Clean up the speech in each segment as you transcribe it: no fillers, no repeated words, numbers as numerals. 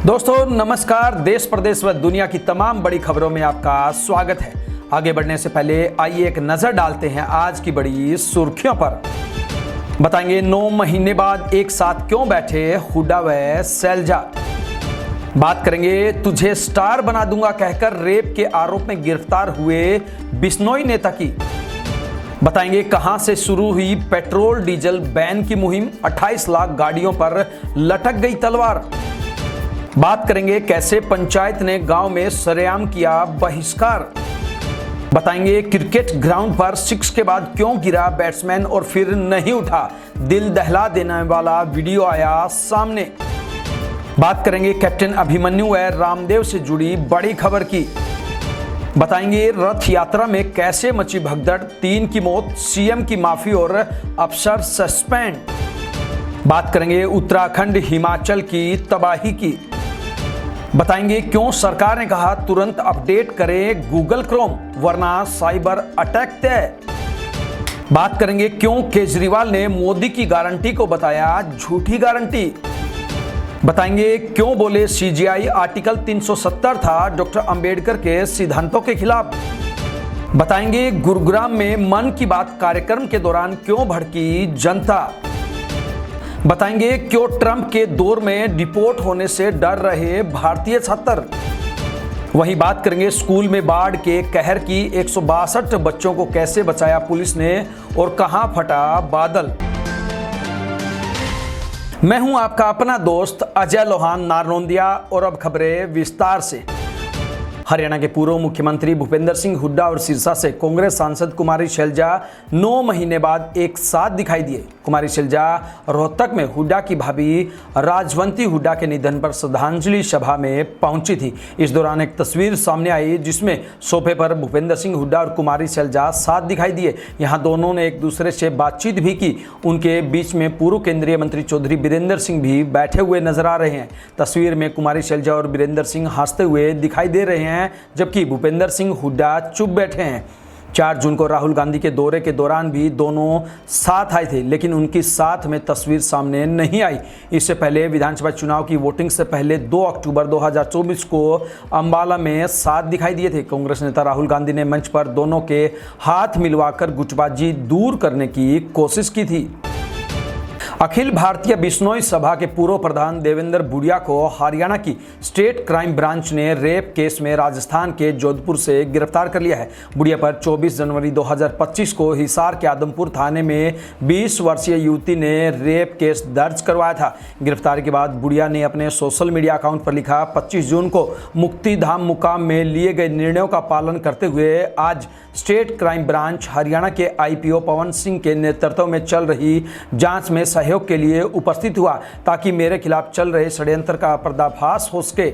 दोस्तों नमस्कार। देश प्रदेश व दुनिया की तमाम बड़ी खबरों में आपका स्वागत है। आगे बढ़ने से पहले आइए एक नजर डालते हैं आज की बड़ी सुर्खियों पर। बताएंगे 9 महीने बाद एक साथ क्यों बैठे हुड्डा व शैलजा। बात करेंगे तुझे स्टार बना दूंगा कहकर रेप के आरोप में गिरफ्तार हुए बिश्नोई नेता की। बताएंगे कहां से शुरू हुई पेट्रोल डीजल बैन की मुहिम, 28 लाख गाड़ियों पर लटक गई तलवार। बात करेंगे कैसे पंचायत ने गांव में सरेआम किया बहिष्कार। बताएंगे क्रिकेट ग्राउंड पर 6 के बाद क्यों गिरा बैट्समैन और फिर नहीं उठा, दिल दहला देने वाला वीडियो आया सामने। बात करेंगे कैप्टन अभिमन्यु व रामदेव से जुड़ी बड़ी खबर की। बताएंगे रथ यात्रा में कैसे मची भगदड़, 3 की मौत, सीएम की माफी और अफसर सस्पेंड। बात करेंगे उत्तराखंड हिमाचल की तबाही की। बताएंगे क्यों सरकार ने कहा तुरंत अपडेट करें गूगल क्रोम वरना साइबर अटैक तय। बात करेंगे क्यों केजरीवाल ने मोदी की गारंटी को बताया झूठी गारंटी। बताएंगे क्यों बोले सीजेआई आर्टिकल 370 था डॉक्टर अंबेडकर के सिद्धांतों के खिलाफ। बताएंगे गुरुग्राम में मन की बात कार्यक्रम के दौरान क्यों भड़की जनता। बताएंगे क्यों ट्रंप के दौर में डिपोर्ट होने से डर रहे भारतीय छात्र। वहीं बात करेंगे स्कूल में बाढ़ के कहर की, 162 बच्चों को कैसे बचाया पुलिस ने और कहां फटा बादल। मैं हूं आपका अपना दोस्त अजय लोहान नारनौंदिया और अब खबरें विस्तार से। हरियाणा के पूर्व मुख्यमंत्री भूपेंद्र सिंह हुड्डा और सिरसा से कांग्रेस सांसद कुमारी शैलजा 9 महीने बाद एक साथ दिखाई दिए। कुमारी शैलजा रोहतक में हुड्डा की भाभी राजवंती हुड्डा के निधन पर श्रद्धांजलि सभा में पहुंची थी। इस दौरान एक तस्वीर सामने आई जिसमें सोफे पर भूपेंद्र सिंह हुड्डा और कुमारी शैलजा साथ दिखाई दिए। यहाँ दोनों ने एक दूसरे से बातचीत भी की। उनके बीच में पूर्व केंद्रीय मंत्री चौधरी बीरेंद्र सिंह भी बैठे हुए नजर आ रहे हैं। तस्वीर में कुमारी शैलजा और बीरेंद्र सिंह हंसते हुए दिखाई दे रहे हैं जबकि भूपेंद्र सिंह हुड्डा चुप बैठे हैं। 4 जून को राहुल गांधी के दौरे के दौरान भी दोनों साथ आए थे लेकिन उनकी साथ में तस्वीर सामने नहीं आई। इससे पहले विधानसभा चुनाव की वोटिंग से पहले 2 अक्टूबर 2024 को अंबाला में साथ दिखाई दिए थे। कांग्रेस नेता राहुल गांधी ने मंच पर दोनों के हाथ मिलवाकर गुटबाजी दूर करने की कोशिश की थी। अखिल भारतीय बिश्नोई सभा के पूर्व प्रधान देवेंद्र भूडिया को हरियाणा की स्टेट क्राइम ब्रांच ने रेप केस में राजस्थान के जोधपुर से गिरफ्तार कर लिया है। भूडिया पर 24 जनवरी 2025 को हिसार के आदमपुर थाने में 20 वर्षीय युवती ने रेप केस दर्ज करवाया था। गिरफ्तारी के बाद भूडिया ने अपने सोशल मीडिया अकाउंट पर लिखा, 25 जून को मुक्तिधाम मुकाम में लिए गए निर्णयों का पालन करते हुए आज स्टेट क्राइम ब्रांच हरियाणा के आईपीओ पवन सिंह के नेतृत्व में चल रही जांच में सहयोग के लिए उपस्थित हुआ ताकि मेरे खिलाफ चल रहे षड्यंत्र का पर्दाफाश हो सके।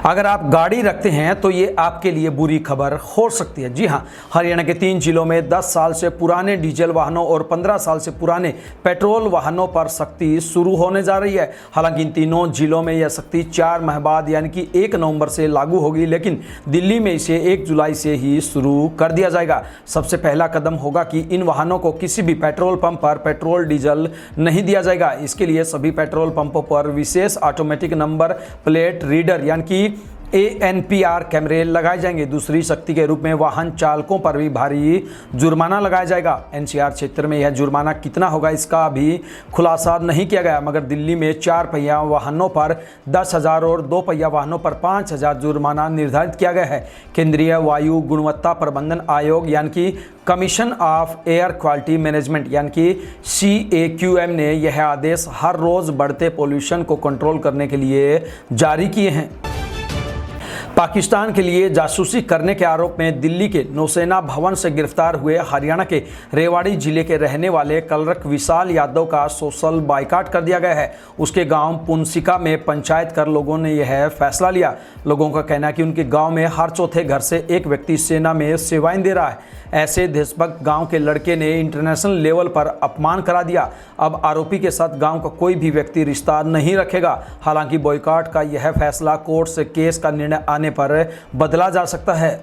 अगर आप गाड़ी रखते हैं तो ये आपके लिए बुरी खबर हो सकती है। जी हां, हरियाणा के 3 जिलों में 10 साल से पुराने डीजल वाहनों और 15 साल से पुराने पेट्रोल वाहनों पर सख्ती शुरू होने जा रही है। हालांकि इन तीनों जिलों में यह सख्ती 4 माह बाद यानी कि 1 नवंबर से लागू होगी, लेकिन दिल्ली में इसे 1 जुलाई से ही शुरू कर दिया जाएगा। सबसे पहला कदम होगा कि इन वाहनों को किसी भी पेट्रोल पंप पर पेट्रोल डीजल नहीं दिया जाएगा। इसके लिए सभी पेट्रोल पंपों पर विशेष ऑटोमेटिक नंबर प्लेट रीडर यानी कि ANPR कैमरे लगाए जाएंगे। दूसरी सख्ती के रूप में वाहन चालकों पर भी भारी जुर्माना लगाया जाएगा। NCR क्षेत्र में यह जुर्माना कितना होगा इसका अभी खुलासा नहीं किया गया, मगर दिल्ली में 4 पहिया वाहनों पर 10,000 और 2 पहिया वाहनों पर 5,000 जुर्माना निर्धारित किया गया है। केंद्रीय वायु गुणवत्ता प्रबंधन आयोग यानी कि commission of air quality management यानी कि CAQM ने यह आदेश हर रोज बढ़ते पोल्यूशन को कंट्रोल करने के लिए जारी किए हैं। पाकिस्तान के लिए जासूसी करने के आरोप में दिल्ली के नौसेना भवन से गिरफ्तार हुए हरियाणा के रेवाड़ी जिले के रहने वाले कलरक विशाल यादव का सोशल बाइकाट कर दिया गया है। उसके गांव पुनसिका में पंचायत कर लोगों ने यह फैसला लिया। लोगों का कहना है कि उनके गांव में हर चौथे घर से एक व्यक्ति सेना में सेवाएं दे रहा है। ऐसे देशभक्त गांव के लड़के ने इंटरनेशनल लेवल पर अपमान करा दिया। अब आरोपी के साथ गांव का कोई भी व्यक्ति रिश्ता नहीं रखेगा। हालांकि बॉयकॉट का यह फैसला कोर्ट से केस का निर्णय आने पर बदला जा सकता है।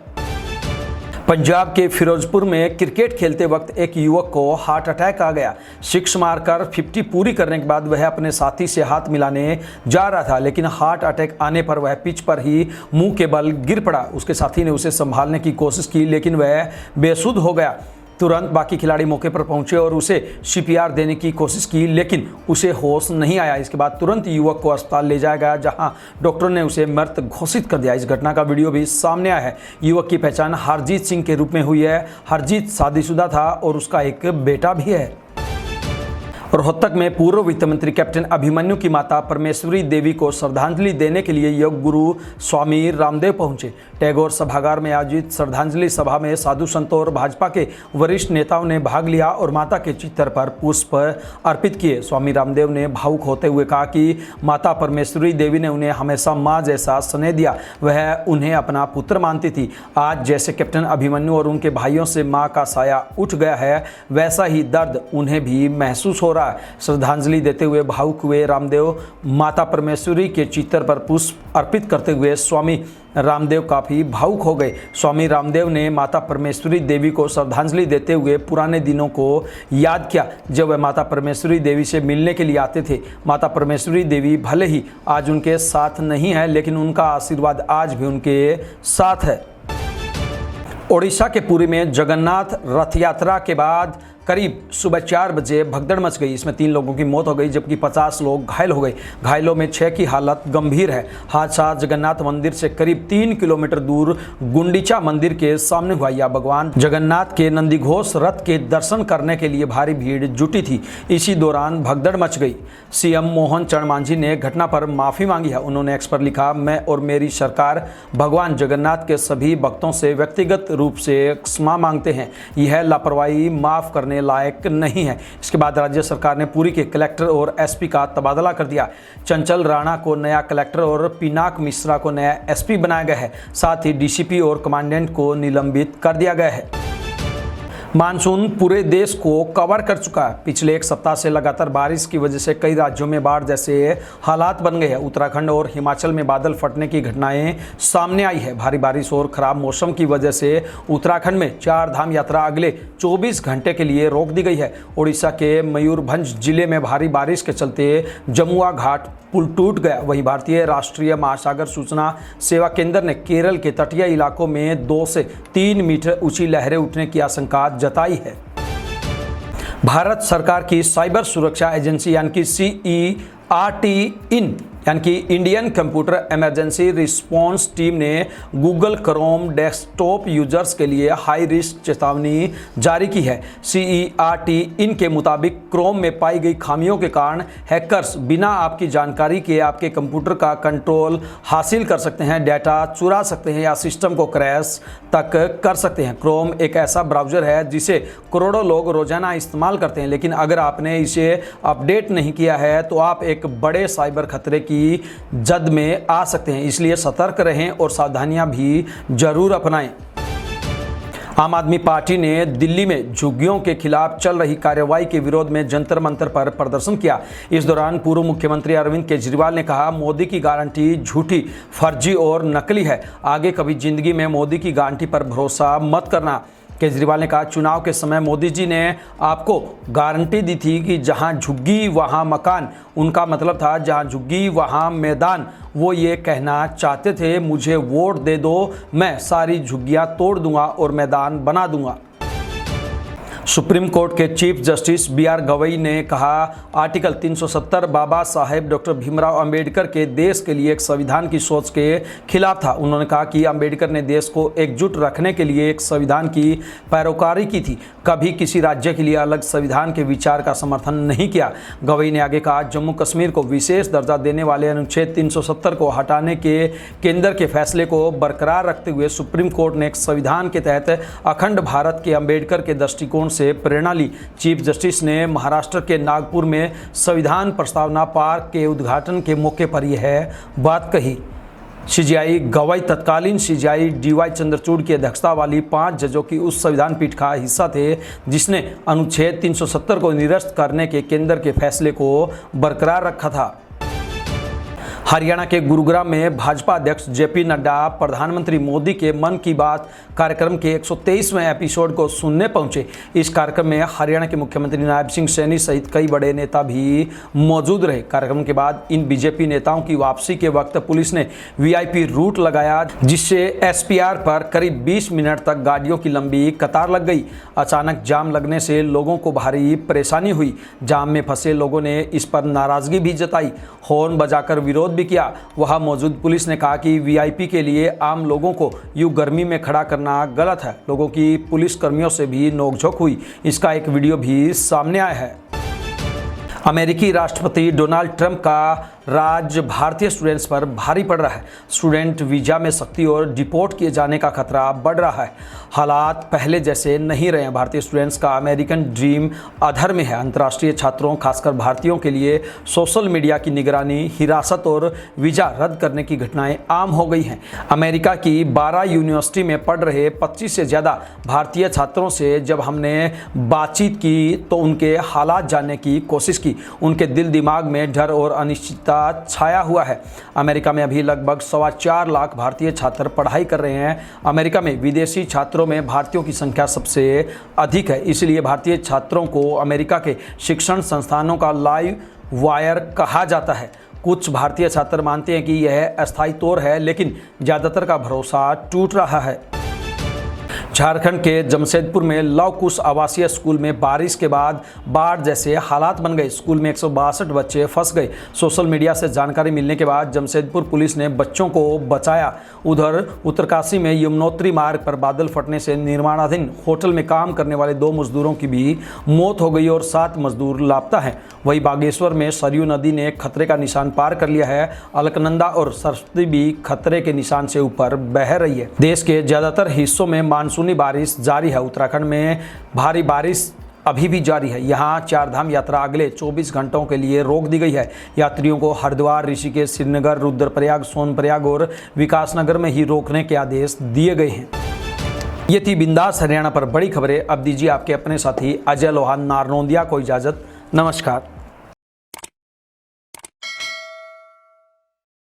पंजाब के फिरोजपुर में क्रिकेट खेलते वक्त एक युवक को हार्ट अटैक आ गया। सिक्स मारकर 50 पूरी करने के बाद वह अपने साथी से हाथ मिलाने जा रहा था, लेकिन हार्ट अटैक आने पर वह पिच पर ही मुंह के बल गिर पड़ा। उसके साथी ने उसे संभालने की कोशिश की, लेकिन वह बेसुध हो गया। तुरंत बाकी खिलाड़ी मौके पर पहुंचे और उसे सीपीआर देने की कोशिश की, लेकिन उसे होश नहीं आया। इसके बाद तुरंत युवक को अस्पताल ले जाया गया, जहां डॉक्टरों ने उसे मृत घोषित कर दिया। इस घटना का वीडियो भी सामने आया है। युवक की पहचान हरजीत सिंह के रूप में हुई है। हरजीत शादीशुदा था और उसका एक बेटा भी है। रोहतक में पूर्व वित्त मंत्री कैप्टन अभिमन्यु की माता परमेश्वरी देवी को श्रद्धांजलि देने के लिए योग गुरु स्वामी रामदेव पहुंचे। टैगोर सभागार में आयोजित श्रद्धांजलि सभा में साधु संतों और भाजपा के वरिष्ठ नेताओं ने भाग लिया और माता के चित्र पर पुष्प अर्पित किए। स्वामी रामदेव ने भावुक होते हुए कहा कि माता परमेश्वरी देवी ने उन्हें हमेशा माँ जैसा स्नेह दिया। वह उन्हें अपना पुत्र मानती थी। आज जैसे कैप्टन अभिमन्यु और उनके भाइयों से माँ का साया उठ गया है, वैसा ही दर्द उन्हें भी महसूस हो रहा है। श्रद्धांजलि देते हुए भावुक हुए रामदेव माता परमेश्वरी के चित्र पर पुष्प अर्पित करते हुए स्वामी रामदेव काफी भावुक हो गए। स्वामी रामदेव ने माता परमेश्वरी देवी को श्रद्धांजलि देते हुए पुराने दिनों को याद किया, जब वह माता परमेश्वरी देवी से मिलने के लिए आते थे। माता परमेश्वरी देवी भले ही आज उनके साथ नहीं है, लेकिन उनका आशीर्वाद आज भी उनके साथ है। ओडिशा के पुरी में जगन्नाथ रथ यात्रा के बाद करीब सुबह 4 बजे भगदड़ मच गई। इसमें 3 लोगों की मौत हो गई, जबकि 50 लोग घायल हो गए। घायलों में 6 की हालत गंभीर है। हादसा जगन्नाथ मंदिर से करीब 3 किलोमीटर दूर गुंडीचा मंदिर के सामने हुआ। यह भगवान जगन्नाथ के नंदीघोष रथ के दर्शन करने के लिए भारी भीड़ जुटी थी। इसी दौरान भगदड़ मच गई। सीएम मोहन चरण मांझी ने घटना पर माफी मांगी है। उन्होंने एक्स पर लिखा, मैं और मेरी सरकार भगवान जगन्नाथ के सभी भक्तों से व्यक्तिगत रूप से क्षमा मांगते हैं। यह लापरवाही माफ करने लायक नहीं है। इसके बाद राज्य सरकार ने पुरी के कलेक्टर और एसपी का तबादला कर दिया। चंचल राणा को नया कलेक्टर और पिनाक मिश्रा को नया एसपी बनाया गया है। साथ ही डीसीपी और कमांडेंट को निलंबित कर दिया गया है। मानसून पूरे देश को कवर कर चुका है। पिछले एक सप्ताह से लगातार बारिश की वजह से कई राज्यों में बाढ़ जैसे हालात बन गए हैं। उत्तराखंड और हिमाचल में बादल फटने की घटनाएं सामने आई है। भारी बारिश और खराब मौसम की वजह से उत्तराखंड में 4 धाम यात्रा अगले 24 घंटे के लिए रोक दी गई है। ओडिशा के मयूरभंज जिले में भारी बारिश के चलते जमुआ घाट पुल टूट गया। वहीं भारतीय राष्ट्रीय महासागर सूचना सेवा केंद्र ने केरल के तटीय इलाकों में 2 से 3 मीटर ऊंची लहरें उठने की आशंका जताई है। भारत सरकार की साइबर सुरक्षा एजेंसी यानी कि CERT-IN यानी कि Indian computer emergency response team ने गूगल क्रोम डेस्कटॉप यूजर्स के लिए हाई रिस्क चेतावनी जारी की है। CERT-IN के मुताबिक क्रोम में पाई गई खामियों के कारण हैकर्स बिना आपकी जानकारी के आपके कंप्यूटर का कंट्रोल हासिल कर सकते हैं, डाटा चुरा सकते हैं या सिस्टम को क्रैश तक कर सकते हैं। क्रोम एक ऐसा ब्राउज़र है जिसे करोड़ों लोग रोजाना इस्तेमाल करते हैं, लेकिन अगर आपने इसे अपडेट नहीं किया है तो आप एक बड़े साइबर खतरे की जद में आ सकते हैं। इसलिए सतर्क रहें और सावधानियां भी जरूर अपनाएं। आम आदमी पार्टी ने दिल्ली में झुग्गियों के खिलाफ चल रही कार्रवाई के विरोध में जंतर मंतर पर प्रदर्शन किया। इस दौरान पूर्व मुख्यमंत्री अरविंद केजरीवाल ने कहा, मोदी की गारंटी झूठी, फर्जी और नकली है। आगे कभी जिंदगी में मोदी की गारंटी पर भरोसा मत करना। केजरीवाल ने कहा, चुनाव के समय मोदी जी ने आपको गारंटी दी थी कि जहां झुग्गी वहां मकान। उनका मतलब था जहां झुग्गी वहां मैदान। वो ये कहना चाहते थे, मुझे वोट दे दो, मैं सारी झुग्गियां तोड़ दूंगा और मैदान बना दूंगा। सुप्रीम कोर्ट के चीफ जस्टिस BR गवई ने कहा, आर्टिकल 370 बाबा साहेब डॉक्टर भीमराव अंबेडकर के देश के लिए एक संविधान की सोच के खिलाफ था। उन्होंने कहा कि अंबेडकर ने देश को एकजुट रखने के लिए एक संविधान की पैरोकारी की थी, कभी किसी राज्य के लिए अलग संविधान के विचार का समर्थन नहीं किया। गवई ने आगे कहा, जम्मू कश्मीर को विशेष दर्जा देने वाले अनुच्छेद 370 को हटाने के केंद्र के फैसले को बरकरार रखते हुए सुप्रीम कोर्ट ने एक संविधान के तहत अखंड भारत के अंबेडकर के दृष्टिकोण से प्रेरणा ली। चीफ जस्टिस ने महाराष्ट्र के नागपुर में संविधान प्रस्तावना पार्क के उद्घाटन के मौके पर यह बात कही। CJI गवई तत्कालीन CJI DY चंद्रचूड़ की अध्यक्षता वाली 5 जजों की उस संविधान पीठ का हिस्सा थे जिसने अनुच्छेद 370 को निरस्त करने के केंद्र के फैसले को बरकरार रखा था। हरियाणा के गुरुग्राम में भाजपा अध्यक्ष जेपी नड्डा प्रधानमंत्री मोदी के मन की बात कार्यक्रम के 123वें एपिसोड को सुनने पहुंचे। इस कार्यक्रम में हरियाणा के मुख्यमंत्री नायब सिंह सैनी सहित कई बड़े नेता भी मौजूद रहे। कार्यक्रम के बाद इन बीजेपी नेताओं की वापसी के वक्त पुलिस ने वीआईपी रूट लगाया, जिससे एसपीआर पर करीब 20 मिनट तक गाड़ियों की लंबी कतार लग गई। अचानक जाम लगने से लोगों को भारी परेशानी हुई। जाम में फंसे लोगों ने इस पर नाराजगी भी जताई, हॉर्न बजाकर विरोध भी किया। वहां मौजूद पुलिस ने कहा कि वीआईपी के लिए आम लोगों को यूं गर्मी में खड़ा करना गलत है। लोगों की पुलिस कर्मियों से भी नोकझोंक हुई। इसका एक वीडियो भी सामने आया है। अमेरिकी राष्ट्रपति डोनाल्ड ट्रंप का राज भारतीय स्टूडेंट्स पर भारी पड़ रहा है। स्टूडेंट वीजा में सख्ती और डिपोर्ट किए जाने का खतरा बढ़ रहा है। हालात पहले जैसे नहीं रहे। भारतीय स्टूडेंट्स का अमेरिकन ड्रीम अधर में है। अंतर्राष्ट्रीय छात्रों, खासकर भारतीयों के लिए सोशल मीडिया की निगरानी, हिरासत और वीजा रद्द करने की घटनाएं आम हो गई हैं। अमेरिका की 12 यूनिवर्सिटी में पढ़ रहे 25 से ज़्यादा भारतीय छात्रों से जब हमने बातचीत की तो उनके हालात जानने की कोशिश की। उनके दिल दिमाग में डर और अनिश्चितता छाया हुआ है। अमेरिका में अभी लगभग 4.25 लाख भारतीय छात्र पढ़ाई कर रहे हैं। अमेरिका में विदेशी छात्रों में भारतीयों की संख्या सबसे अधिक है। इसलिए भारतीय छात्रों को अमेरिका के शिक्षण संस्थानों का लाइव वायर कहा जाता है। कुछ भारतीय छात्र मानते हैं कि यह अस्थायी तौर है, लेकिन ज़्यादातर का भरोसा टूट रहा है। झारखंड के जमशेदपुर में लव कुश आवासीय स्कूल में बारिश के बाद बाढ़ जैसे हालात बन गए। स्कूल में 162 बच्चे फंस गए। सोशल मीडिया से जानकारी मिलने के बाद जमशेदपुर पुलिस ने बच्चों को बचाया। उधर उत्तरकाशी में यमुनोत्री मार्ग पर बादल फटने से निर्माणाधीन होटल में काम करने वाले 2 मजदूरों की भी मौत हो गई और 7 मजदूर लापता हैं। वहीं बागेश्वर में सरयू नदी ने खतरे का निशान पार कर लिया है। अलकनंदा और सरस्वती भी खतरे के निशान से ऊपर बह रही है। देश के ज़्यादातर हिस्सों में मानसूनी बारिश जारी है। उत्तराखंड में भारी बारिश अभी भी जारी है। यहाँ 4 धाम यात्रा अगले 24 घंटों के लिए रोक दी गई है। यात्रियों को हरिद्वार, ऋषिकेश, श्रीनगर, रुद्रप्रयाग, सोनप्रयाग और विकासनगर में ही रोकने के आदेश दिए गए हैं। ये थी बिंदास हरियाणा पर बड़ी खबरें। अब दीजिए आपके अपने साथी अजय लोहान नारनौंदिया को इजाज़त। नमस्कार।